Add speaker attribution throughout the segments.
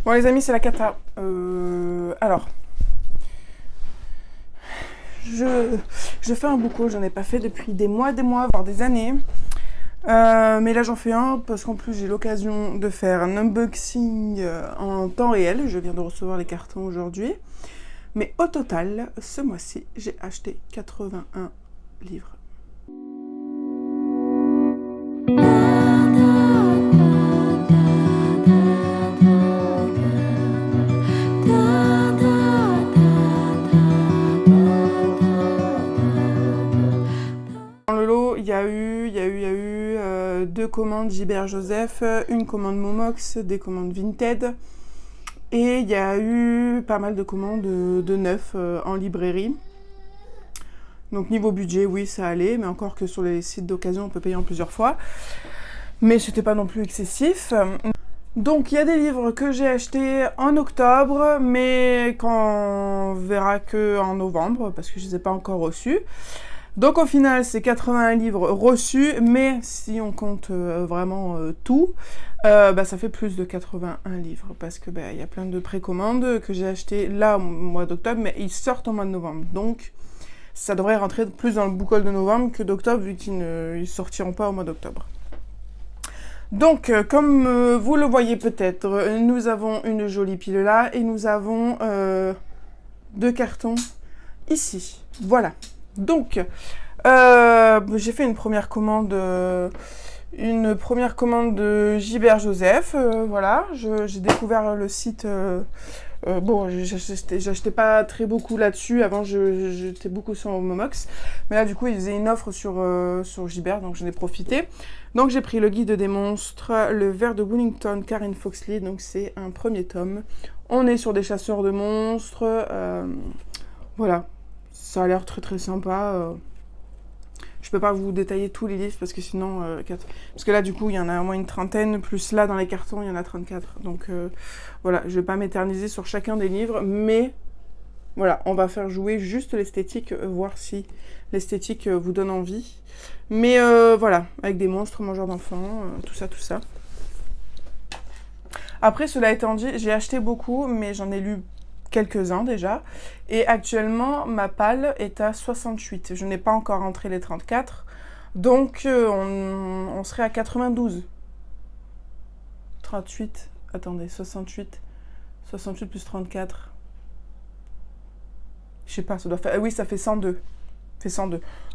Speaker 1: Bon les amis, c'est la cata. Alors, je fais un book haul, j'en ai pas fait depuis des mois, voire des années. Mais là j'en fais un parce qu'en plus j'ai l'occasion de faire un unboxing en temps réel. Je viens de recevoir les cartons aujourd'hui. Mais au total, ce mois-ci, j'ai acheté 81 livres. Dans le lot, il y a eu 2 commandes Gilbert Joseph, une commande Momox, des commandes Vinted. Et il y a eu pas mal de commandes de neuf en librairie. Donc niveau budget, oui, ça allait, mais encore que sur les sites d'occasion, on peut payer en plusieurs fois. Mais c'était pas non plus excessif. Donc il y a des livres que j'ai achetés en octobre, mais qu'on verra que en novembre, parce que je ne les ai pas encore reçus. Donc au final, c'est 81 livres reçus, mais si on compte vraiment tout, ça fait plus de 81 livres, parce que y a plein de précommandes que j'ai achetées là au mois d'octobre, mais ils sortent au mois de novembre. Donc ça devrait rentrer plus dans le book haul de novembre que d'octobre, vu qu'ils ne sortiront pas au mois d'octobre. Donc, comme vous le voyez peut-être, nous avons une jolie pile là, et nous avons 2 cartons ici. Voilà. Donc, j'ai fait une première commande de Gilbert Joseph. Voilà, j'ai découvert le site. Bon, j'achetais pas très beaucoup là-dessus. Avant, j'étais beaucoup sur Momox. Mais là, du coup, ils faisaient une offre sur Gilbert, donc j'en ai profité. Donc, j'ai pris le guide des monstres, le ver de Wellington, Karen Foxley. Donc, c'est un premier tome. On est sur des chasseurs de monstres. Voilà. Ça a l'air très très sympa. Je peux pas vous détailler tous les livres parce que sinon... Parce que là, du coup, il y en a au moins une trentaine. Plus là, dans les cartons, il y en a 34. Donc, voilà. Je vais pas m'éterniser sur chacun des livres. Mais, voilà. On va faire jouer juste l'esthétique. Voir si l'esthétique vous donne envie. Mais, voilà. Avec des monstres, mangeurs d'enfants. Tout ça, tout ça. Après, cela étant dit, j'ai acheté beaucoup. Mais j'en ai lu quelques-uns déjà, et actuellement ma palle est à 68. Je n'ai pas encore rentré les 34, donc on serait à 92. 38, attendez, 68 plus 34, je sais pas, ça doit faire, oui, ça fait 102.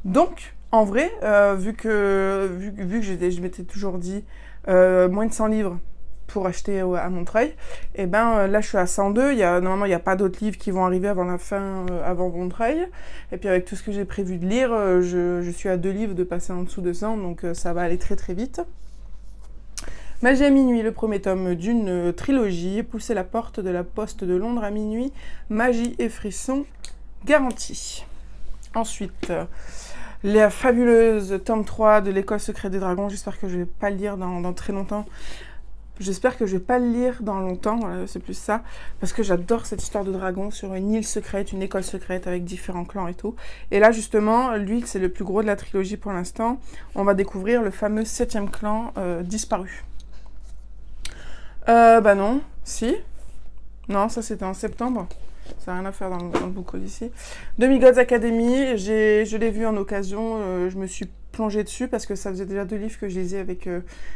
Speaker 1: Donc en vrai, vu que je m'étais toujours dit moins de 100 livres pour acheter à Montreuil, et là je suis à 102, normalement il n'y a pas d'autres livres qui vont arriver avant la fin, avant Montreuil, et puis avec tout ce que j'ai prévu de lire, je suis à 2 livres de passer en dessous de 100, donc ça va aller très très vite. Magie à minuit, le premier tome d'une trilogie, Pousser la porte de la poste de Londres à minuit, magie et frissons garantis. Ensuite, la fabuleuse tome 3 de l'école secrète des dragons, j'espère que je vais pas le lire dans très longtemps. J'espère que je vais pas le lire dans longtemps, voilà, c'est plus ça, parce que j'adore cette histoire de dragon sur une île secrète, une école secrète avec différents clans et tout. Et là justement, lui c'est le plus gros de la trilogie pour l'instant, on va découvrir le fameux 7e clan disparu. Non, si. Non, ça c'était en septembre. Ça n'a rien à faire dans le book haul ici. Demi-Gods Academy, je l'ai vu en occasion, je me suis plongée dessus parce que ça faisait déjà 2 livres que je lisais avec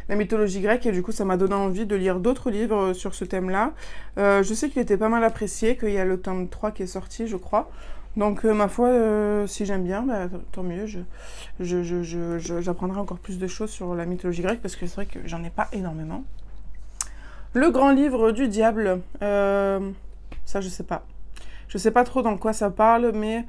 Speaker 1: la mythologie grecque et du coup ça m'a donné envie de lire d'autres livres sur ce thème-là. Je sais qu'il était pas mal apprécié, qu'il y a le tome 3 qui est sorti, je crois. Donc ma foi, si j'aime bien, tant mieux, j'apprendrai encore plus de choses sur la mythologie grecque parce que c'est vrai que j'en ai pas énormément. Le grand livre du diable, ça je sais pas. Je sais pas trop dans quoi ça parle, mais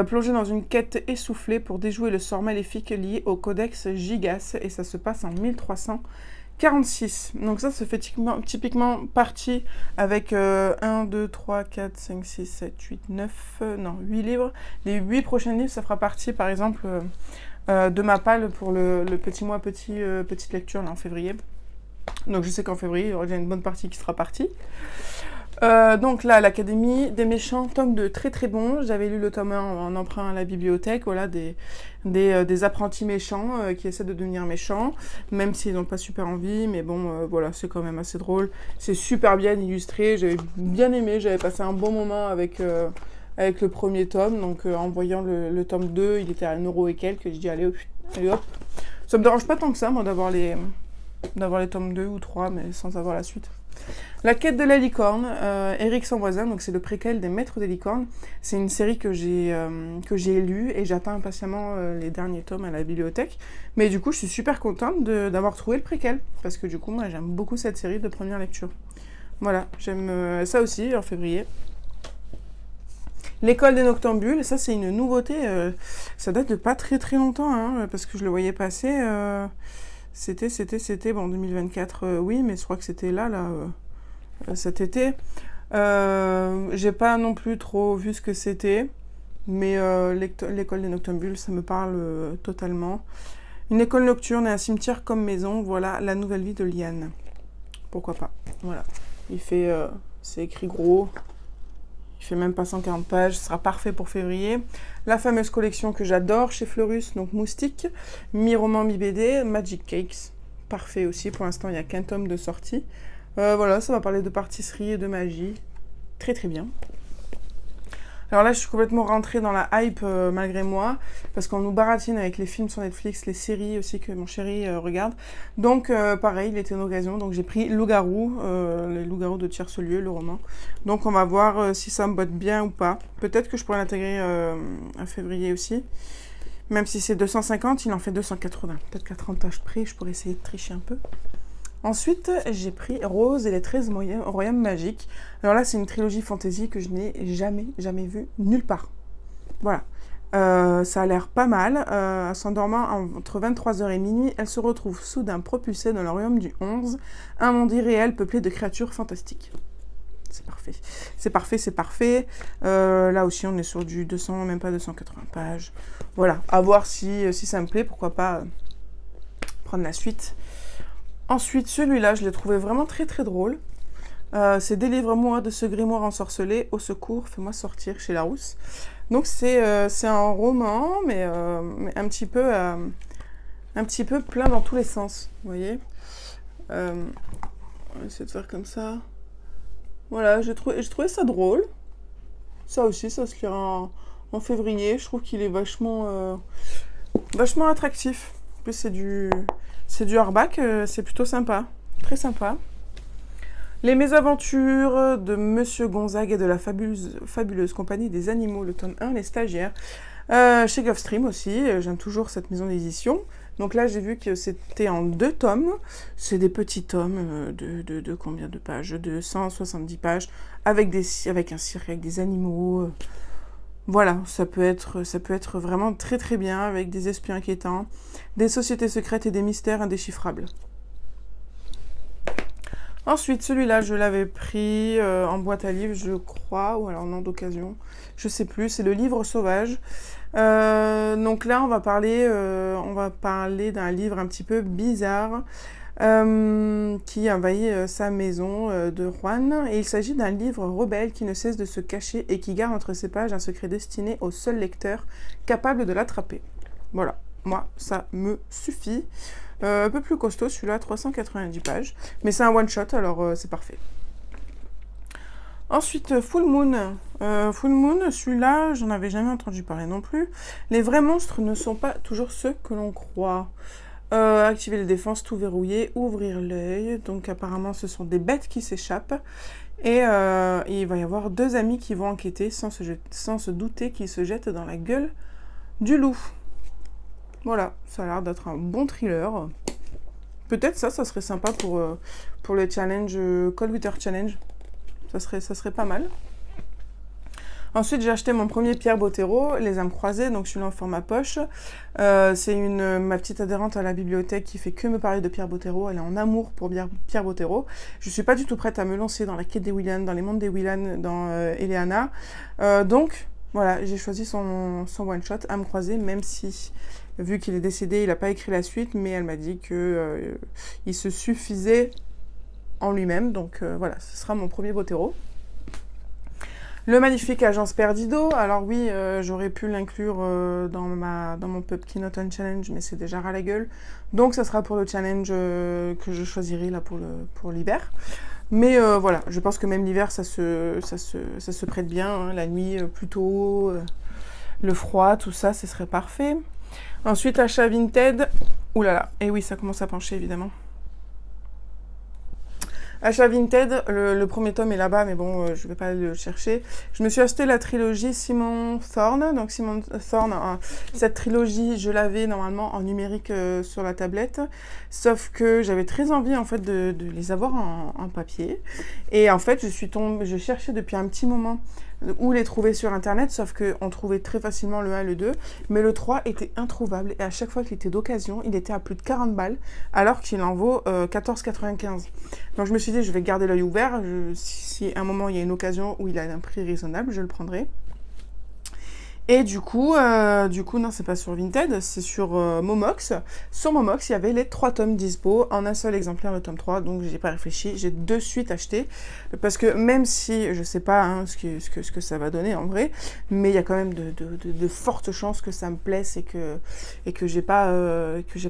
Speaker 1: plonger dans une quête essoufflée pour déjouer le sort maléfique lié au codex Gigas, et ça se passe en 1346. Donc ça se fait typiquement partie avec 1, 2, 3, 4, 5, 6, 7, 8, 9, non, 8 livres. Les 8 prochains livres, ça fera partie, par exemple, de ma palle pour le petit mois, petite lecture là, en février. Donc je sais qu'en février, il y aura déjà une bonne partie qui sera partie. Donc là, l'Académie des méchants, tome 2, très très bon. J'avais lu le tome 1 en emprunt à la bibliothèque, voilà, des apprentis méchants qui essaient de devenir méchants, même s'ils n'ont pas super envie, mais bon, voilà, c'est quand même assez drôle. C'est super bien illustré, j'avais bien aimé, j'avais passé un bon moment avec le premier tome, donc en voyant le tome 2, il était à 1€ et quelques, je dis allez hop. Ça me dérange pas tant que ça, moi, d'avoir les tomes 2 ou 3, mais sans avoir la suite. La quête de la licorne, Eric sans voisin, donc c'est le préquel des Maîtres des licornes. C'est une série que j'ai lue et j'attends impatiemment les derniers tomes à la bibliothèque. Mais du coup, je suis super contente d'avoir trouvé le préquel, parce que du coup, moi, j'aime beaucoup cette série de première lecture. Voilà, j'aime ça aussi, en février. L'école des noctambules, ça c'est une nouveauté, ça date de pas très très longtemps, hein, parce que je le voyais passer, c'était, bon, 2024, oui, mais je crois que c'était là, cet été. J'ai pas non plus trop vu ce que c'était, mais l'école des noctambules, ça me parle totalement. Une école nocturne et un cimetière comme maison, voilà la nouvelle vie de Liane. Pourquoi pas, voilà. C'est écrit gros. Il fait même pas 140 pages, ce sera parfait pour février. La fameuse collection que j'adore chez Fleurus, donc Moustique, mi-roman, mi-BD, Magic Cakes, parfait aussi. Pour l'instant, il n'y a qu'un tome de sortie. Voilà, ça va parler de pâtisserie et de magie. Très très bien. Alors là, je suis complètement rentrée dans la hype malgré moi, parce qu'on nous baratine avec les films sur Netflix, les séries aussi que mon chéri regarde. Donc pareil, il était une occasion, donc j'ai pris Loup-garou, les Loups-garous de Tiercelieu, le roman. Donc on va voir si ça me botte bien ou pas. Peut-être que je pourrais l'intégrer à février aussi. Même si c'est 250, il en fait 280. Peut-être qu'à 30 pages près, je pourrais essayer de tricher un peu. Ensuite, j'ai pris Rose et les 13 royaumes magiques. Alors là, c'est une trilogie fantasy que je n'ai jamais vue nulle part. Voilà. Ça a l'air pas mal. S'endormant entre 23h et minuit, elle se retrouve soudain propulsée dans le royaume du 11, un monde irréel peuplé de créatures fantastiques. C'est parfait. C'est parfait, c'est parfait. Là aussi, on est sur du 200, même pas 280 pages. Voilà. À voir si ça me plaît. Pourquoi pas prendre la suite. Ensuite, celui-là, je l'ai trouvé vraiment très très drôle. C'est Délivre-moi de ce grimoire ensorcelé, au secours, fais-moi sortir chez Larousse. Donc c'est un roman, mais un petit peu plein dans tous les sens, vous voyez. On va essayer de faire comme ça. Voilà, j'ai trouvé ça drôle. Ça aussi, ça se lira en février. Je trouve qu'il est vachement attractif. En plus, c'est du hardback, c'est plutôt sympa, très sympa. Les mésaventures de Monsieur Gonzague et de la fabuleuse compagnie des animaux, le tome 1, les stagiaires. Chez Gulfstream aussi, j'aime toujours cette maison d'édition. Donc là, j'ai vu que c'était en 2 tomes. C'est des petits tomes de combien de pages? De 170 pages, avec un cirque, avec des animaux. Voilà, ça peut être vraiment très très bien, avec des espions inquiétants, des sociétés secrètes et des mystères indéchiffrables. Ensuite, celui-là, je l'avais pris en boîte à livres, je crois, ou alors non, d'occasion, je sais plus, c'est le livre sauvage. Donc là, on va parler d'un livre un petit peu bizarre qui envahit sa maison de Juan. Et il s'agit d'un livre rebelle qui ne cesse de se cacher et qui garde entre ses pages un secret destiné au seul lecteur capable de l'attraper. Voilà, moi, ça me suffit. Un peu plus costaud, celui-là, 390 pages. Mais c'est un one-shot, alors c'est parfait. Ensuite, Full Moon. Full Moon, celui-là, j'en avais jamais entendu parler non plus. Les vrais monstres ne sont pas toujours ceux que l'on croit. Activer les défenses, tout verrouiller, ouvrir l'œil. Donc apparemment, ce sont des bêtes qui s'échappent. Et il va y avoir 2 amis qui vont enquêter sans se douter qu'ils se jettent dans la gueule du loup. Voilà, ça a l'air d'être un bon thriller. Peut-être ça serait sympa pour le challenge, Cold Winter Challenge. Ça serait pas mal. Ensuite, j'ai acheté mon premier Pierre Bottero, Les âmes croisées, donc celui-là en format poche. C'est ma petite adhérente à la bibliothèque qui fait que me parler de Pierre Bottero. Elle est en amour pour Pierre Bottero. Je suis pas du tout prête à me lancer dans la quête des Willan, dans les mondes des Willan, dans Eleana. Donc, voilà, j'ai choisi son one-shot, Âmes croisées, même si, vu qu'il est décédé, il n'a pas écrit la suite, mais elle m'a dit qu'il se suffisait en lui-même. Donc voilà, ce sera mon premier Bottero. Le magnifique Agence Perdido. Alors oui, j'aurais pu l'inclure dans mon Pumpkin Autumn Challenge, mais c'est déjà ras la gueule. Donc ça sera pour le challenge que je choisirai là pour l'hiver. Mais voilà, je pense que même l'hiver, ça se prête bien. Hein. La nuit, plutôt, le froid, tout ça, ce serait parfait. Ensuite, achat Vinted. Ouh là là, et oui, ça commence à pencher évidemment. Achat Vinted, le premier tome est là-bas, mais bon, je vais pas le chercher. Je me suis acheté la trilogie Simon Thorne. Donc Simon Thorne, cette trilogie, je l'avais normalement en numérique sur la tablette. Sauf que j'avais très envie en fait de les avoir en papier. Et en fait, je cherchais depuis un petit moment où les trouver sur internet, sauf qu'on trouvait très facilement le 1 et le 2, mais le 3 était introuvable, et à chaque fois qu'il était d'occasion, il était à plus de 40 balles, alors qu'il en vaut 14,95. Donc je me suis dit, je vais garder l'œil ouvert, si à un moment il y a une occasion où il a un prix raisonnable, je le prendrai. Et du coup, non, c'est pas sur Vinted, c'est sur Momox. Sur Momox, il y avait les 3 tomes dispo, en un seul exemplaire, le tome 3, donc j'ai pas réfléchi, j'ai de suite acheté. Parce que même si, je sais pas hein, ce que ça va donner en vrai, mais il y a quand même de fortes chances que ça me plaise et que j'ai pas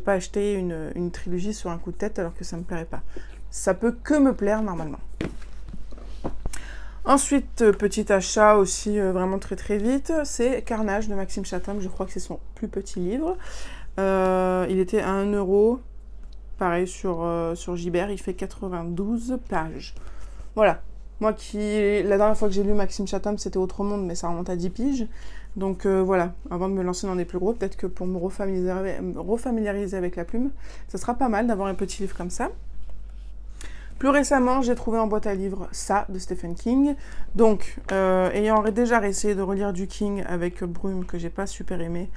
Speaker 1: acheté une trilogie sur un coup de tête alors que ça me plairait pas. Ça peut que me plaire normalement. Ensuite, petit achat aussi vraiment très très vite, c'est Carnage de Maxime Chatham, je crois que c'est son plus petit livre. Il était à 1 €, pareil sur Gibert, il fait 92 pages. Voilà, moi la dernière fois que j'ai lu Maxime Chatham c'était Autre Monde, mais ça remonte à 10 piges. Donc voilà, avant de me lancer dans des plus gros, peut-être que pour me refamiliariser avec la plume, ça sera pas mal d'avoir un petit livre comme ça. Plus récemment, j'ai trouvé en boîte à livres ça, de Stephen King. Donc, ayant déjà essayé de relire du King avec Brume, que j'ai pas super aimé,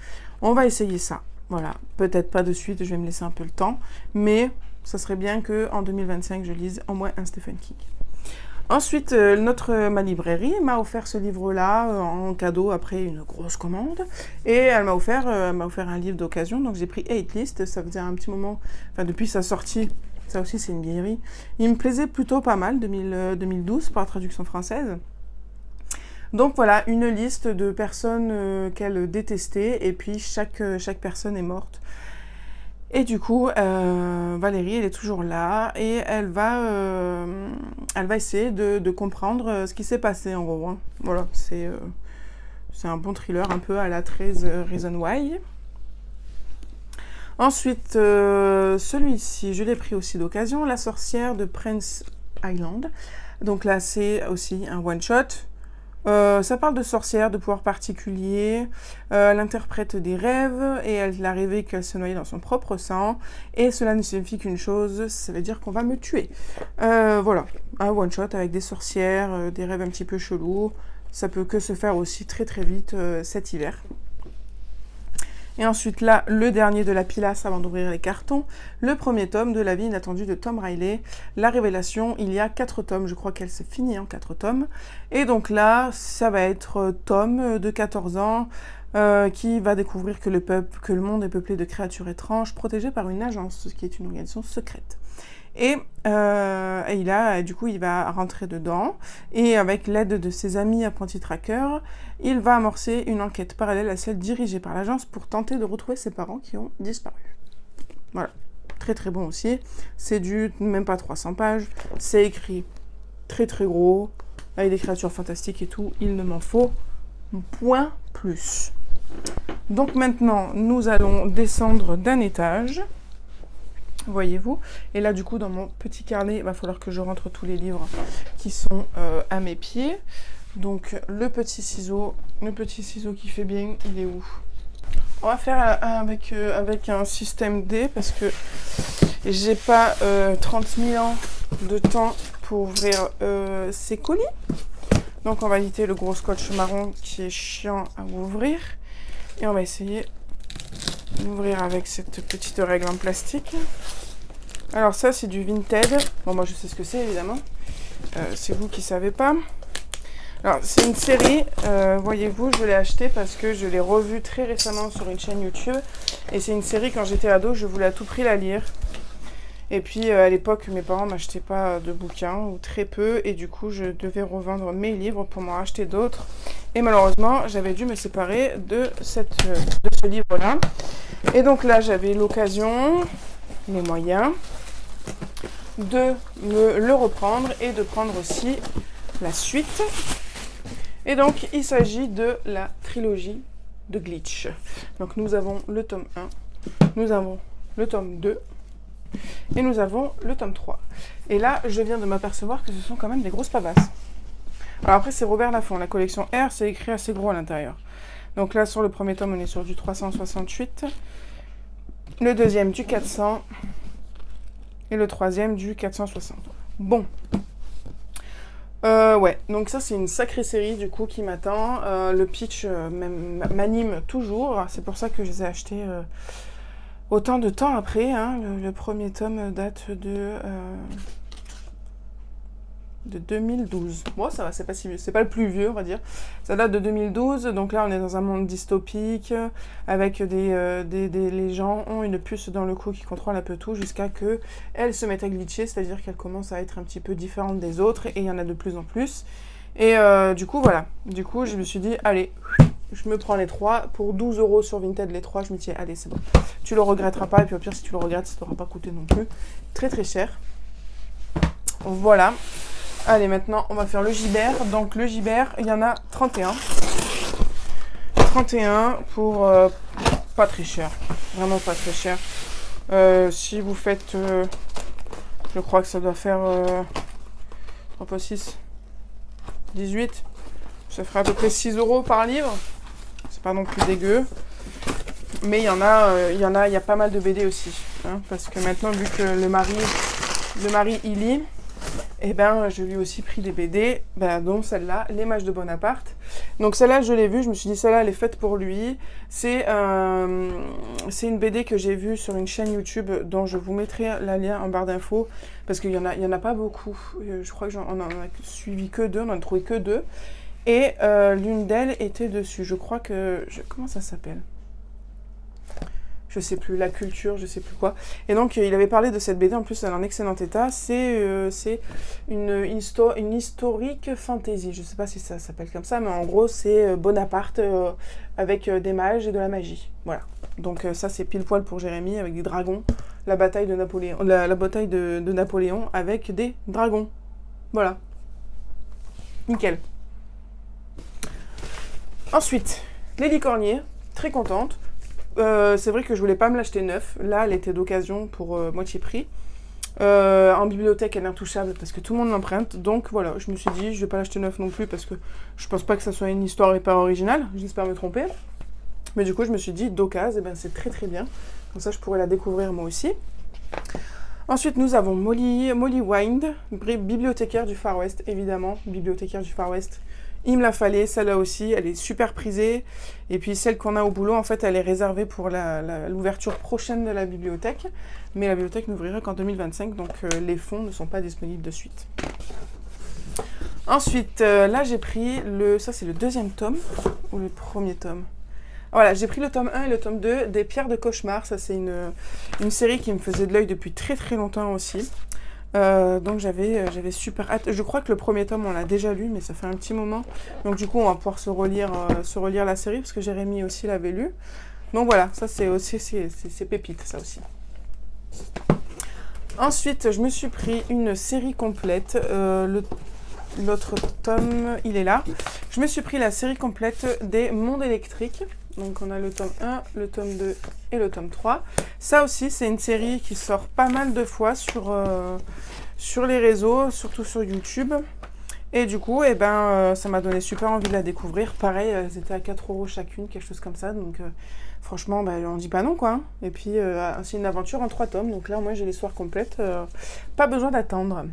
Speaker 1: on va essayer ça. Voilà, peut-être pas de suite, je vais me laisser un peu le temps, mais ça serait bien qu'en 2025, je lise au moins un Stephen King. Ensuite, ma librairie m'a offert ce livre-là en cadeau après une grosse commande. Et elle m'a offert un livre d'occasion, donc j'ai pris Hate List, ça faisait un petit moment, enfin depuis sa sortie. Ça aussi, c'est une vieillerie. Il me plaisait plutôt pas mal, 2012, par la traduction française. Donc voilà, une liste de personnes qu'elle détestait, et puis chaque personne est morte. Et du coup, Valérie, elle est toujours là, et elle va essayer de comprendre ce qui s'est passé, en gros. Hein. Voilà, c'est un bon thriller, un peu à la 13 Reasons Why. Ensuite, celui-ci, je l'ai pris aussi d'occasion, La sorcière de Prince Island. Donc là, c'est aussi un one-shot. Ça parle de sorcière, de pouvoirs particuliers. Elle interprète des rêves et elle a rêvé qu'elle se noyait dans son propre sang. Et cela ne signifie qu'une chose, ça veut dire qu'on va me tuer. Voilà, un one-shot avec des sorcières, des rêves un petit peu chelous. Ça peut que se faire aussi très très vite cet hiver. Et ensuite là, le dernier de la pilasse avant d'ouvrir les cartons, le premier tome de La vie inattendue de Tom Riley. La révélation, il y a 4 tomes, je crois qu'elle se finit en 4 tomes. Et donc là, ça va être Tom de 14 ans qui va découvrir que le monde est peuplé de créatures étranges protégées par une agence, ce qui est une organisation secrète. Et du coup, il va rentrer dedans et avec l'aide de ses amis apprentis trackers, il va amorcer une enquête parallèle à celle dirigée par l'agence pour tenter de retrouver ses parents qui ont disparu. Voilà, très très bon aussi. C'est même pas 300 pages, c'est écrit très très gros, avec des créatures fantastiques et tout, il ne m'en faut point plus. Donc maintenant, nous allons descendre d'un étage. Voyez-vous, et là du coup dans mon petit carnet il va falloir que je rentre tous les livres qui sont à mes pieds. Donc le petit ciseau qui fait bien, il est où? On va faire avec un système D parce que j'ai pas 30 000 ans de temps pour ouvrir ces colis. Donc on va éviter le gros scotch marron qui est chiant à ouvrir et on va essayer d'ouvrir avec cette petite règle en plastique. Alors ça c'est du Vinted. Bon moi je sais ce que c'est évidemment. C'est vous qui savez pas. Alors c'est une série, voyez-vous, je l'ai acheté parce que je l'ai revue très récemment sur une chaîne YouTube. Et c'est une série quand j'étais ado, je voulais à tout prix la lire. Et puis à l'époque, mes parents m'achetaient pas de bouquins, ou très peu, et du coup je devais revendre mes livres pour m'en racheter d'autres. Et malheureusement, j'avais dû me séparer de ce livre-là. Et donc là, j'avais l'occasion, les moyens, de me le reprendre et de prendre aussi la suite. Et donc, il s'agit de la trilogie de Glitch. Donc, nous avons le tome 1, nous avons le tome 2 et nous avons le tome 3. Et là, je viens de m'apercevoir que ce sont quand même des grosses pavasses. Alors après, c'est Robert Laffont. La collection R, c'est écrit assez gros à l'intérieur. Donc là, sur le premier tome, on est sur du 368. Le deuxième, du 400. Et le troisième, du 460. Bon. Ouais, donc ça c'est une sacrée série du coup qui m'attend. Le pitch m'anime toujours, c'est pour ça que je les ai achetés autant de temps après. Hein. Le premier tome date de 2012. Bon, ça va, c'est pas si vieux, c'est pas le plus vieux, on va dire. Ça date de 2012, donc là on est dans un monde dystopique avec les gens ont une puce dans le cou qui contrôle un peu tout jusqu'à que elles se mettent à glitcher, c'est-à-dire qu'elles commencent à être un petit peu différentes des autres et il y en a de plus en plus. Et du coup, voilà. Du coup, je me suis dit, allez, je me prends les 3 pour 12 € sur Vinted, les 3. Je me dis, allez, c'est bon. Tu le regretteras pas, et puis au pire, si tu le regrettes, ça t'aura pas coûté non plus très très cher. Voilà. Allez, maintenant, on va faire le Gibert. Donc, le Gibert, il y en a 31. 31 pour pas très cher. Vraiment pas très cher. Si vous faites... je crois que ça doit faire... 3 x 6... 18. Ça ferait à peu près 6 € par livre. C'est pas non plus dégueu. Mais il y a pas mal de BD aussi. Hein, parce que maintenant, vu que le mari il lit... Et ben, je lui ai aussi pris des BD, dont celle-là, Les Mages de Bonaparte. Donc celle-là, je l'ai vue, je me suis dit, celle-là, elle est faite pour lui. C'est une BD que j'ai vue sur une chaîne YouTube dont je vous mettrai le lien en barre d'infos, parce qu'il y en a pas beaucoup. Je crois qu'on en a suivi que 2, on en a trouvé que 2. Et l'une d'elles était dessus. Je crois que... comment ça s'appelle ? Je sais plus, La Culture, je sais plus quoi. Et donc, il avait parlé de cette BD, en plus, elle est en excellent état. C'est une historique fantasy. Je sais pas si ça s'appelle comme ça, mais en gros, c'est Bonaparte avec des mages et de la magie. Voilà. Donc, ça, c'est pile poil pour Jérémy, avec des dragons. La bataille de Napoléon, la bataille de Napoléon avec des dragons. Voilà. Nickel. Ensuite, Les Licorniers, très contente. C'est vrai que je voulais pas me l'acheter neuf. Là, elle était d'occasion pour moitié prix. En bibliothèque, elle est intouchable parce que tout le monde l'emprunte. Donc voilà, je me suis dit, je vais pas l'acheter neuf non plus parce que je pense pas que ça soit une histoire hyper originale. J'espère me tromper. Mais du coup, je me suis dit, d'occasion, c'est très très bien. Comme ça, je pourrais la découvrir moi aussi. Ensuite, nous avons Molly Wind, bibliothécaire du Far West, évidemment. Bibliothécaire du Far West. Il me la fallait, celle-là aussi, elle est super prisée. Et puis celle qu'on a au boulot, en fait, elle est réservée pour l'ouverture prochaine de la bibliothèque. Mais la bibliothèque n'ouvrira qu'en 2025, donc les fonds ne sont pas disponibles de suite. Ensuite, là j'ai pris ça c'est le deuxième tome, ou le premier tome. Voilà, j'ai pris le tome 1 et le tome 2 des Pierres de Cauchemar. Ça c'est une série qui me faisait de l'œil depuis très très longtemps aussi. Donc j'avais super hâte. Je crois que le premier tome on l'a déjà lu, mais ça fait un petit moment. Donc du coup on va pouvoir se relire la série parce que Jérémy aussi l'avait lu. Donc voilà, ça c'est aussi c'est pépite ça aussi. Ensuite je me suis pris une série complète. L'autre tome il est là. Je me suis pris la série complète des Mondes électriques. Donc on a le tome 1, le tome 2 et le tome 3. Ça aussi, c'est une série qui sort pas mal de fois sur les réseaux, surtout sur YouTube. Et du coup, ça m'a donné super envie de la découvrir. Pareil, elles étaient à 4 € chacune, quelque chose comme ça. Donc franchement, on dit pas non, quoi. Hein. Et puis, c'est une aventure en 3 tomes. Donc là, moi, j'ai l'histoire complète. Pas besoin d'attendre.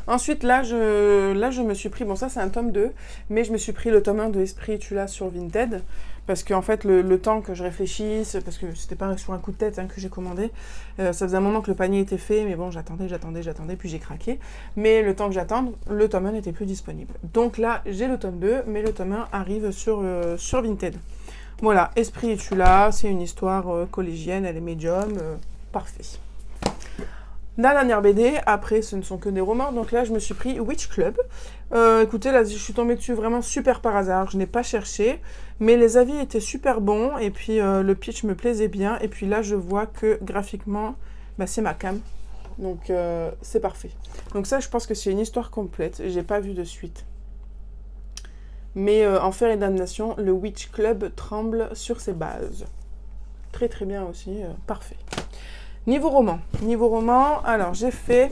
Speaker 1: Ensuite, là, je me suis pris... Bon, ça, c'est un tome 2. Mais je me suis pris le tome 1 de Espritula sur Vinted. Parce qu'en fait, le temps que je réfléchisse... Parce que c'était pas sur un coup de tête que j'ai commandé. Ça faisait un moment que le panier était fait. Mais bon, j'attendais. Puis j'ai craqué. Mais le temps que j'attende, le tome 1 n'était plus disponible. Donc là, j'ai le tome 2. Mais le tome 1 arrive sur Vinted. Voilà, Espritula. C'est une histoire collégienne. Elle est médium. Parfait. La dernière BD, après ce ne sont que des romans, donc là je me suis pris Witch Club. Écoutez, là je suis tombée dessus vraiment super par hasard, je n'ai pas cherché, mais les avis étaient super bons, et puis le pitch me plaisait bien, et puis là je vois que graphiquement, bah, c'est ma cam, donc c'est parfait. Donc ça je pense que c'est une histoire complète, j'ai pas vu de suite. Mais Enfer et Damnation, le Witch Club tremble sur ses bases. Très très bien aussi, parfait. Niveau roman, alors j'ai fait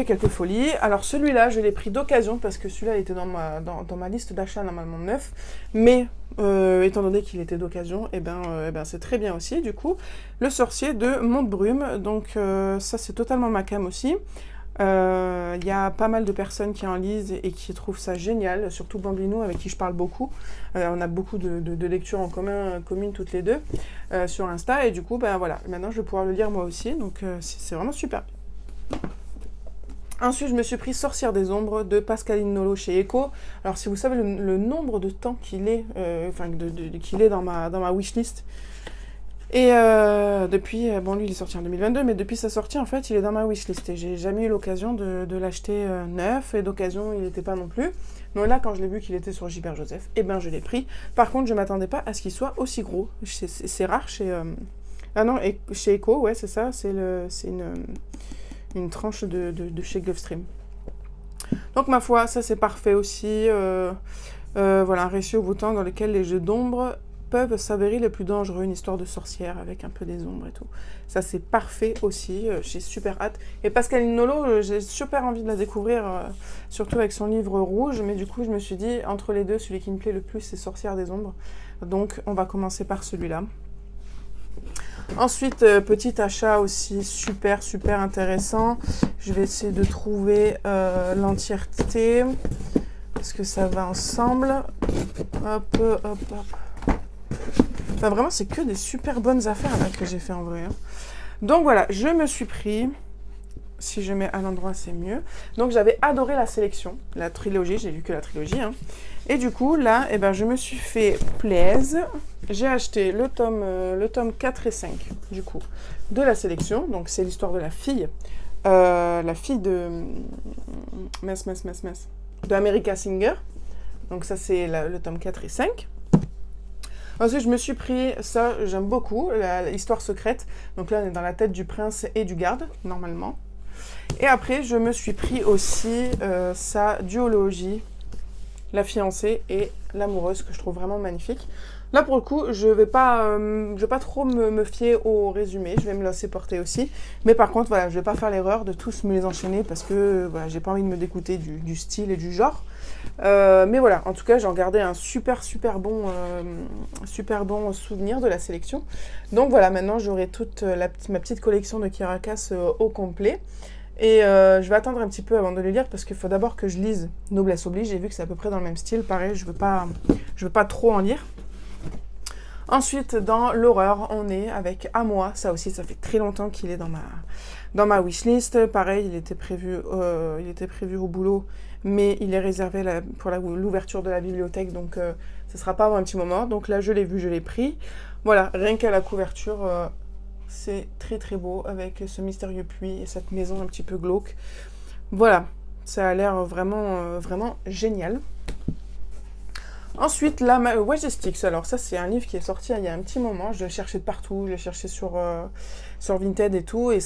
Speaker 1: quelques folies. Alors celui-là, je l'ai pris d'occasion parce que celui-là était dans ma liste d'achat normalement neuf. Mais étant donné qu'il était d'occasion, et ben c'est très bien aussi. Du coup, Le Sorcier de Montbrume. Donc ça c'est totalement ma came aussi. Il y a pas mal de personnes qui en lisent et qui trouvent ça génial, surtout Bambinou avec qui je parle beaucoup. On a beaucoup de lectures en commune toutes les deux sur Insta, et du coup ben voilà, maintenant je vais pouvoir le lire moi aussi, donc c'est vraiment super. Ensuite, je me suis pris Sorcière des Ombres de Pascaline Nolo chez Echo. Alors si vous savez le nombre de temps qu'il est, qu'il est dans ma wishlist. Et depuis, bon lui il est sorti en 2022, mais depuis sa sortie en fait il est dans ma wishlist et j'ai jamais eu l'occasion de l'acheter neuf, et d'occasion il n'était pas non plus. Donc là quand je l'ai vu qu'il était sur Gilbert Joseph, et ben je l'ai pris. Par contre je m'attendais pas à ce qu'il soit aussi gros, c'est rare chez... Ah non, chez Echo, ouais c'est ça, c'est une tranche de chez Gulfstream. Donc ma foi, ça c'est parfait aussi, voilà un récit au bouton dans lequel les jeux d'ombre peuvent s'avérer les plus dangereux, une histoire de sorcière avec un peu des ombres et tout. Ça c'est parfait aussi, j'ai super hâte. Et Pascaline Nolo, j'ai super envie de la découvrir, surtout avec son livre rouge, mais du coup je me suis dit, entre les deux, celui qui me plaît le plus c'est Sorcière des Ombres. Donc on va commencer par celui-là. Ensuite, petit achat aussi super intéressant. Je vais essayer de trouver l'entièreté, parce que ça va ensemble. Hop. Enfin, vraiment, c'est que des super bonnes affaires là que j'ai fait en vrai. Hein. Donc voilà, je me suis pris... Si je mets à l'endroit, c'est mieux. Donc j'avais adoré la sélection, la trilogie, j'ai lu que la trilogie. Hein. Et du coup, là, eh ben, je me suis fait plaise. J'ai acheté le tome 4 et 5, du coup, de la sélection. Donc c'est l'histoire de la fille de... de America Singer. Donc ça, c'est le tome 4 et 5. Ensuite, je me suis pris, ça j'aime beaucoup, l'histoire secrète. Donc là, on est dans la tête du prince et du garde, normalement. Et après, je me suis pris aussi sa duologie, la fiancée et l'amoureuse, que je trouve vraiment magnifique. Là, pour le coup, je vais pas trop me fier au résumé, je vais me laisser porter aussi. Mais par contre, voilà, je vais pas faire l'erreur de tous me les enchaîner parce que voilà, j'ai pas envie de me dégoûter du style et du genre. Mais voilà, en tout cas, j'en gardais un super bon souvenir de la sélection. Donc voilà, maintenant, j'aurai toute ma petite collection de Kirakas au complet. Et je vais attendre un petit peu avant de les lire parce qu'il faut d'abord que je lise Noblesse oblige. J'ai vu que c'est à peu près dans le même style. Pareil, je veux pas trop en lire. Ensuite, dans l'horreur, on est avec À moi. Ça aussi, ça fait très longtemps qu'il est dans ma wishlist. Pareil, il était prévu au boulot, mais il est réservé pour l'ouverture de la bibliothèque, donc ce ne sera pas avant un petit moment. Donc là, je l'ai vu, je l'ai pris. Voilà, rien qu'à la couverture, c'est très beau, avec ce mystérieux puits et cette maison un petit peu glauque. Voilà, ça a l'air vraiment génial. Ensuite, la Majestix. Alors ça, c'est un livre qui est sorti il y a un petit moment. Je l'ai cherché de partout. Je l'ai cherché sur Vinted et tout. Et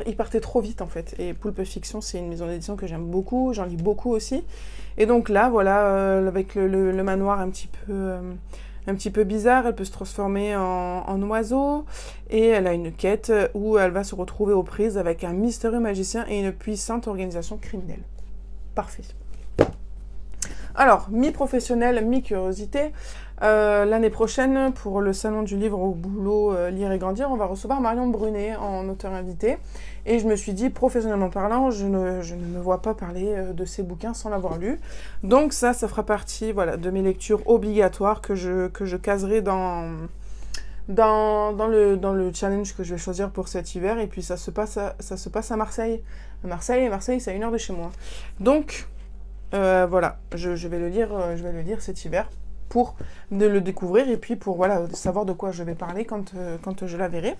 Speaker 1: il partait trop vite, en fait. Et Poulpe Fiction, c'est une maison d'édition que j'aime beaucoup. J'en lis beaucoup aussi. Et donc là, voilà, avec le manoir un petit peu bizarre, elle peut se transformer en oiseau. Et elle a une quête où elle va se retrouver aux prises avec un mystérieux magicien et une puissante organisation criminelle. Parfait. Alors, mi-professionnel, mi-curiosité, l'année prochaine, pour le salon du livre au boulot Lire et Grandir, on va recevoir Marion Brunet en auteur invité. Et je me suis dit, professionnellement parlant, je ne me vois pas parler de ces bouquins sans l'avoir lu. Donc ça fera partie de mes lectures obligatoires que je caserai dans le challenge que je vais choisir pour cet hiver. Et puis ça se passe à Marseille. Marseille, c'est à 1 heure de chez moi. Donc... voilà, je vais le lire cet hiver pour le découvrir et puis pour savoir de quoi je vais parler quand je la verrai.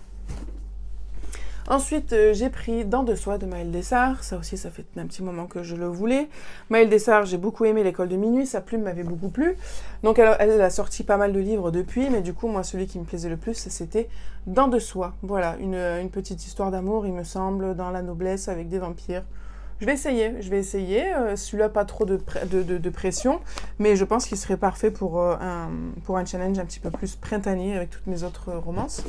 Speaker 1: Ensuite, j'ai pris Dents de soie de Maëlle Dessart. Ça aussi, ça fait un petit moment que je le voulais. Maëlle Dessart, j'ai beaucoup aimé L'école de minuit. Sa plume m'avait beaucoup plu. Donc, elle a sorti pas mal de livres depuis. Mais du coup, moi, celui qui me plaisait le plus, c'était Dents de soie. Voilà, une petite histoire d'amour, il me semble, dans la noblesse avec des vampires. Je vais essayer. Celui-là, pas trop de pression. Mais je pense qu'il serait parfait pour un challenge un petit peu plus printanier avec toutes mes autres romances.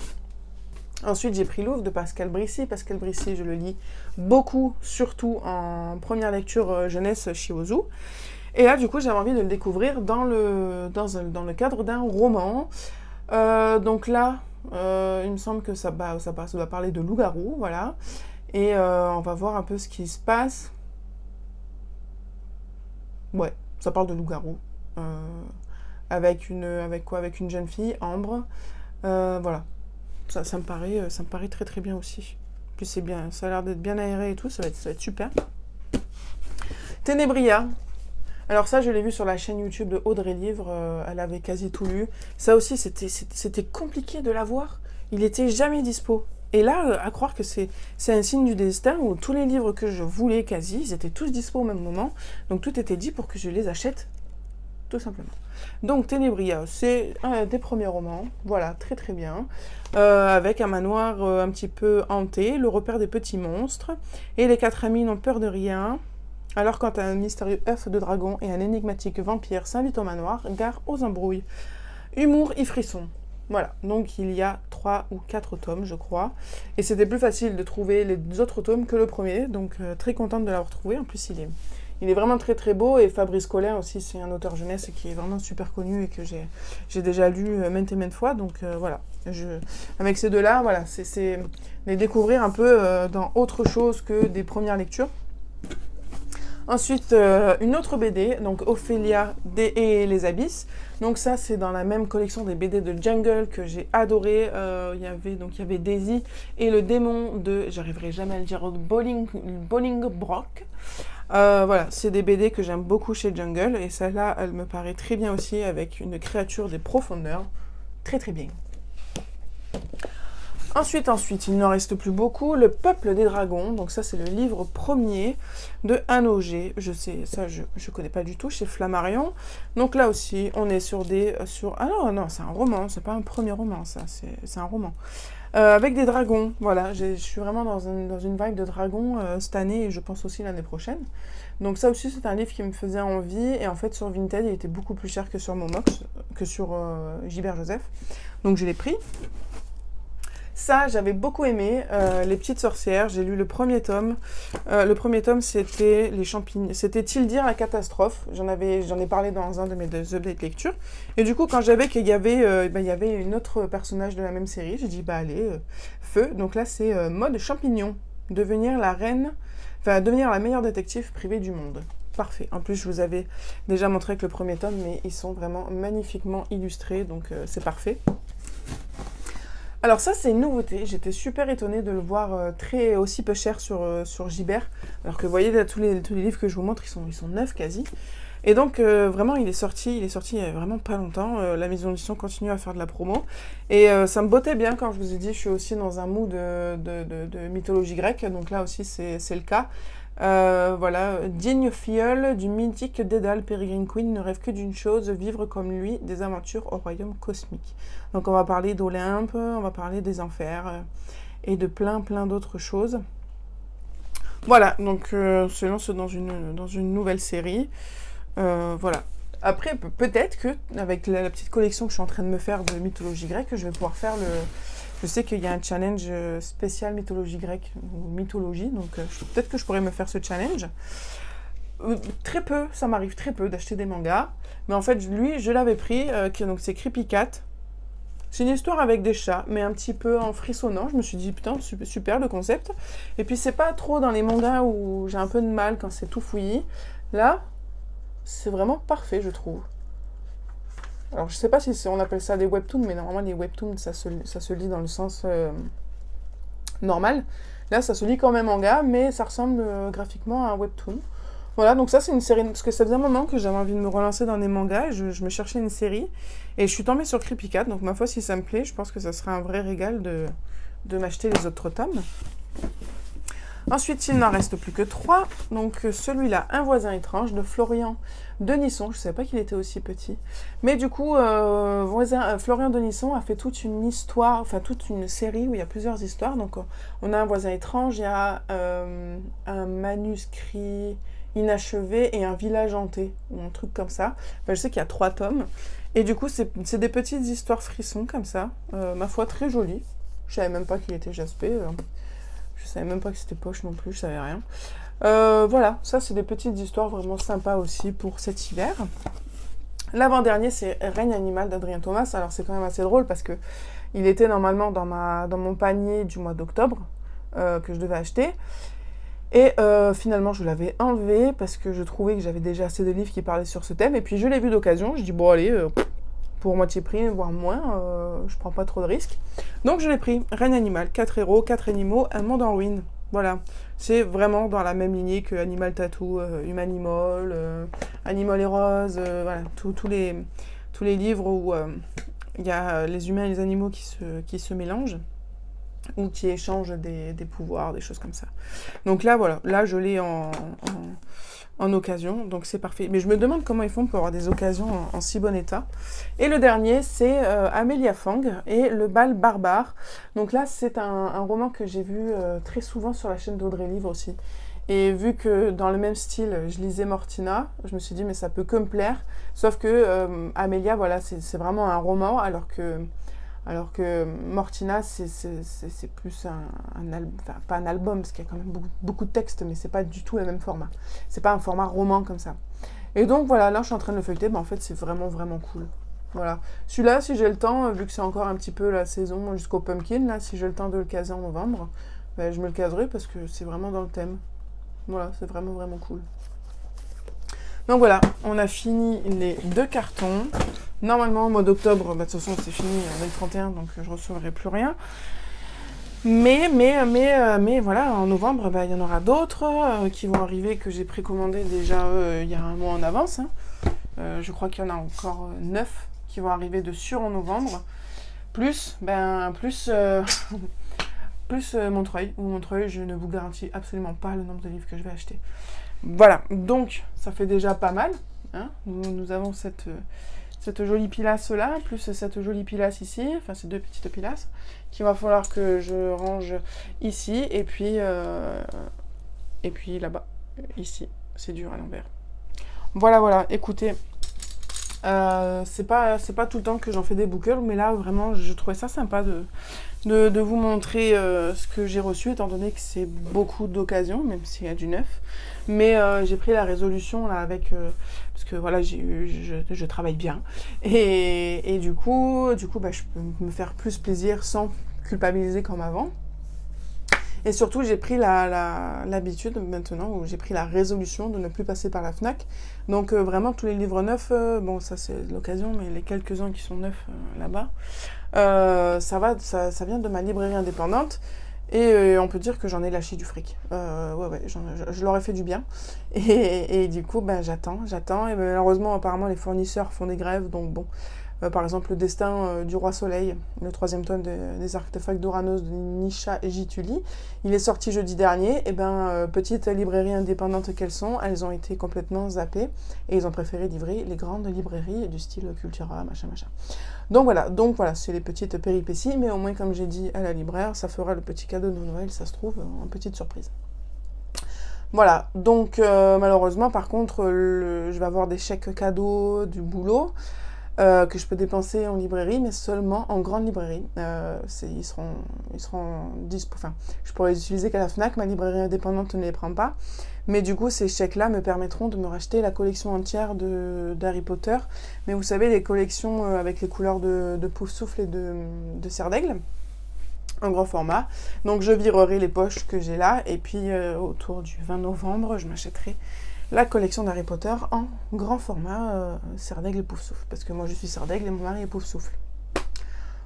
Speaker 1: Ensuite, j'ai pris Louvre de Pascal Brissy. Pascal Brissy, je le lis beaucoup, surtout en première lecture jeunesse chez Ozu. Et là, du coup, j'avais envie de le découvrir dans le cadre d'un roman. Donc là, il me semble que ça doit parler de loup-garou, voilà. Et on va voir un peu ce qui se passe. Ouais, ça parle de loup-garou. Avec une jeune fille, Ambre. Voilà. Ça me paraît très très bien aussi. Puis c'est bien, ça a l'air d'être bien aéré et tout, ça va être super. Ténébria. Alors ça, je l'ai vu sur la chaîne YouTube de Audrey Livre, elle avait quasi tout lu. Ça aussi, c'était compliqué de l'avoir. Il était jamais dispo. Et là, à croire que c'est un signe du destin où tous les livres que je voulais quasi, ils étaient tous dispo au même moment. Donc tout était dit pour que je les achète, tout simplement. Donc Ténébria, c'est un des premiers romans, voilà, très très bien, avec un manoir un petit peu hanté, le repère des petits monstres, et les 4 amis n'ont peur de rien, alors quand un mystérieux œuf de dragon et un énigmatique vampire s'invitent au manoir, gare aux embrouilles. Humour et frisson. Voilà, donc il y a 3 ou 4 tomes, je crois, et c'était plus facile de trouver les autres tomes que le premier, donc très contente de l'avoir trouvé. En plus il est vraiment très très beau, et Fabrice Collin aussi, c'est un auteur jeunesse qui est vraiment super connu et que j'ai déjà lu maintes et maintes fois, donc voilà. Avec ces deux-là, voilà, c'est les découvrir un peu dans autre chose que des premières lectures. Ensuite, une autre BD, donc Ophélia et les Abysses. Donc ça, c'est dans la même collection des BD de Jungle que j'ai adoré. Il y avait Daisy et le démon de, j'arriverai jamais à le dire, Bolingbroke. Voilà, c'est des BD que j'aime beaucoup chez Jungle, et celle-là, elle me paraît très bien aussi, avec une créature des profondeurs. Très très bien. Ensuite, il n'en reste plus beaucoup. Le Peuple des Dragons, donc ça c'est le livre premier de Anne Auger. Je sais, ça je connais pas du tout, chez Flammarion. Donc là aussi, on est ah non, c'est un roman, c'est pas un premier roman, ça, c'est un roman. Avec des dragons, voilà, je suis vraiment dans une vibe de dragons cette année, et je pense aussi l'année prochaine. Donc ça aussi, c'est un livre qui me faisait envie, et en fait sur Vinted, il était beaucoup plus cher que sur Momox, que sur Gilbert Joseph. Donc je l'ai pris. Ça, j'avais beaucoup aimé, Les Petites Sorcières, j'ai lu le premier tome. Le premier tome, c'était les champignons, c'était Tildir la catastrophe. J'en ai parlé dans un de mes 2 updates lecture. Et du coup, quand j'avais qu'il y avait une autre personnage de la même série, j'ai dit, allez, feu. Donc là, c'est mode champignon, devenir la meilleure détective privée du monde. Parfait. En plus, je vous avais déjà montré avec le premier tome, mais ils sont vraiment magnifiquement illustrés, donc c'est parfait. Alors ça, c'est une nouveauté. J'étais super étonnée de le voir aussi peu cher sur Gibert. Alors que vous voyez, là, tous les livres que je vous montre, ils sont neufs quasi. Et donc, vraiment, il est sorti il y a vraiment pas longtemps. La maison d'édition continue à faire de la promo. Et ça me bottait bien, quand je vous ai dit, je suis aussi dans un mood de mythologie grecque. Donc là aussi, c'est le cas. Voilà, digne filleul du mythique Dédale, Peregrine Queen ne rêve que d'une chose, vivre comme lui des aventures au royaume cosmique. Donc on va parler d'Olympe, on va parler des enfers et de plein d'autres choses. Voilà, donc se lance dans une nouvelle série. Voilà. Après, peut-être que avec la petite collection que je suis en train de me faire de mythologie grecque, je vais pouvoir faire Je sais qu'il y a un challenge spécial mythologie grecque, ou mythologie, donc peut-être que je pourrais me faire ce challenge. Très peu, ça m'arrive très peu d'acheter des mangas, mais en fait, lui, je l'avais pris, donc c'est Creepy Cat. C'est une histoire avec des chats, mais un petit peu en frissonnant. Je me suis dit, putain, super le concept. Et puis, c'est pas trop dans les mangas où j'ai un peu de mal quand c'est tout fouillis. Là, c'est vraiment parfait, je trouve. Alors, je sais pas si on appelle ça des webtoons, mais normalement, les webtoons, ça se lit dans le sens normal. Là, ça se lit comme un manga, mais ça ressemble graphiquement à un webtoon. Voilà, donc ça, c'est une série, parce que ça faisait un moment que j'avais envie de me relancer dans des mangas, et je me cherchais une série, et je suis tombée sur Creepy Cat, donc ma foi, si ça me plaît, je pense que ça sera un vrai régal de m'acheter les autres tomes. Ensuite, il n'en reste plus que 3. Donc celui-là, Un voisin étrange, de Florian Denisson. Je ne savais pas qu'il était aussi petit. Mais du coup, Florian Denisson a fait toute une histoire, enfin toute une série où il y a plusieurs histoires. Donc on a Un voisin étrange, il y a un manuscrit inachevé et un village hanté, ou un truc comme ça. Enfin, je sais qu'il y a 3 tomes. Et du coup, c'est des petites histoires frissons comme ça. Ma foi, très jolies. Je savais même pas qu'il était jaspé. Je savais même pas que c'était poche non plus, je savais rien. Voilà, ça c'est des petites histoires vraiment sympas aussi pour cet hiver. L'avant-dernier, c'est Règne animal d'Adrien Thomas. Alors c'est quand même assez drôle parce que il était normalement dans mon panier du mois d'octobre que je devais acheter. Et finalement, je l'avais enlevé parce que je trouvais que j'avais déjà assez de livres qui parlaient sur ce thème. Et puis je l'ai vu d'occasion, je dis bon allez, pour moitié prix, voire moins, je prends pas trop de risques. Donc je l'ai pris, Règne animal, 4 héros, 4 animaux, un monde en ruine. Voilà, c'est vraiment dans la même lignée que Animal Tattoo, Humanimal, Animal et Rose, voilà, tous les livres où il y a les humains et les animaux qui se mélangent ou qui échangent des pouvoirs, des choses comme ça. Donc là, voilà, là je l'ai en occasion, donc c'est parfait. Mais je me demande comment ils font pour avoir des occasions en si bon état. Et le dernier, c'est Amélia Fang et Le bal barbare. Donc là, c'est un roman que j'ai vu très souvent sur la chaîne d'Audrey Livre aussi. Et vu que dans le même style, je lisais Mortina, je me suis dit, mais ça peut que me plaire. Sauf que Amélia, voilà, c'est vraiment un roman, alors que Mortina, c'est plus un album, enfin pas un album, parce qu'il y a quand même beaucoup de textes, mais c'est pas du tout le même format. C'est pas un format roman comme ça. Et donc voilà, là je suis en train de le feuilleter, en fait c'est vraiment vraiment cool. Voilà. Celui-là, si j'ai le temps, vu que c'est encore un petit peu la saison jusqu'au pumpkin, là, si j'ai le temps de le caser en novembre, ben, je me le caserai parce que c'est vraiment dans le thème. Voilà, c'est vraiment vraiment cool. Donc voilà, on a fini les 2 cartons. Normalement, au mois d'octobre, de toute façon, c'est fini, on est le 31, donc je ne recevrai plus rien. Mais voilà, en novembre, il y en aura d'autres qui vont arriver, que j'ai précommandé déjà il y a un mois en avance. Hein. Je crois qu'il y en a encore 9 qui vont arriver de sûr en novembre. Plus Montreuil. Ou Montreuil, je ne vous garantis absolument pas le nombre de livres que je vais acheter. Voilà, donc ça fait déjà pas mal. Hein. Nous avons cette jolie pilasse là, plus cette jolie pilasse ici, enfin ces 2 petites pilasses, qu'il va falloir que je range ici, et puis là-bas, ici, c'est dur à l'envers. Voilà, écoutez, c'est pas tout le temps que j'en fais des book hauls, mais là vraiment je trouvais ça sympa de vous montrer ce que j'ai reçu, étant donné que c'est beaucoup d'occasions, même s'il y a du neuf. Mais j'ai pris la résolution là avec parce que voilà, je travaille bien et du coup je peux me faire plus plaisir sans culpabiliser comme avant. Et surtout, j'ai pris l'habitude maintenant, où j'ai pris la résolution de ne plus passer par la Fnac. Donc vraiment, tous les livres neufs, bon ça c'est l'occasion, mais les quelques-uns qui sont neufs là-bas, ça vient de ma librairie indépendante. Et on peut dire que j'en ai lâché du fric. Ouais, je leur ai fait du bien. Et du coup, j'attends. Et malheureusement, apparemment, les fournisseurs font des grèves, donc bon. Par exemple, Le destin du roi soleil, le 3e tome des artefacts d'Ouranos de Nisha et Gituli. Il est sorti jeudi dernier. Et petite librairie indépendante qu'elles sont, elles ont été complètement zappées. Et ils ont préféré livrer les grandes librairies du style Cultura, machin. Donc voilà, c'est les petites péripéties. Mais au moins, comme j'ai dit à la libraire, ça fera le petit cadeau de Noël, ça se trouve, en petite surprise. Voilà, donc malheureusement, par contre, je vais avoir des chèques cadeaux du boulot. Que je peux dépenser en librairie, mais seulement en grande librairie. Ils seront dispo. Enfin, je pourrais les utiliser qu'à la Fnac, ma librairie indépendante ne les prend pas. Mais du coup, ces chèques-là me permettront de me racheter la collection entière d'Harry Potter. Mais vous savez, les collections avec les couleurs de Poufsouffle et de Serre d'Aigle, en grand format. Donc je virerai les poches que j'ai là, et puis autour du 20 novembre, je m'achèterai la collection d'Harry Potter en grand format, Serre d'Aigle et Poufsouffle. Parce que moi je suis Serre d'Aigle et mon mari est Poufsouffle.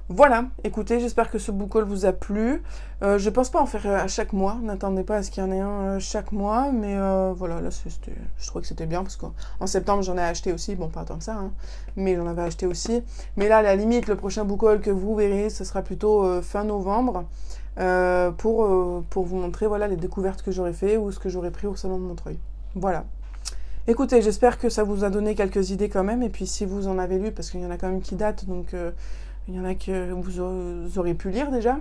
Speaker 1: Voilà, écoutez, j'espère que ce book haul vous a plu. Je pense pas en faire à chaque mois, n'attendez pas à ce qu'il y en ait un chaque mois, mais voilà, là je trouvais que c'était bien, parce qu'en septembre j'en ai acheté aussi, bon pas tant que ça, hein, mais j'en avais acheté aussi. Mais là, à la limite, le prochain book haul que vous verrez, ce sera plutôt fin novembre, pour vous montrer voilà, les découvertes que j'aurais fait ou ce que j'aurais pris au salon de Montreuil. Voilà. Écoutez, j'espère que ça vous a donné quelques idées quand même, et puis si vous en avez lu, parce qu'il y en a quand même qui datent, donc il y en a que vous aurez pu lire déjà.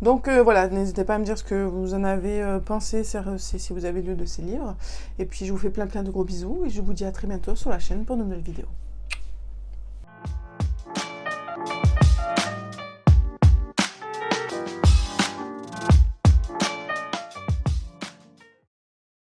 Speaker 1: Donc voilà, n'hésitez pas à me dire ce que vous en avez pensé si vous avez lu de ces livres. Et puis je vous fais plein de gros bisous et je vous dis à très bientôt sur la chaîne pour de nouvelles vidéos.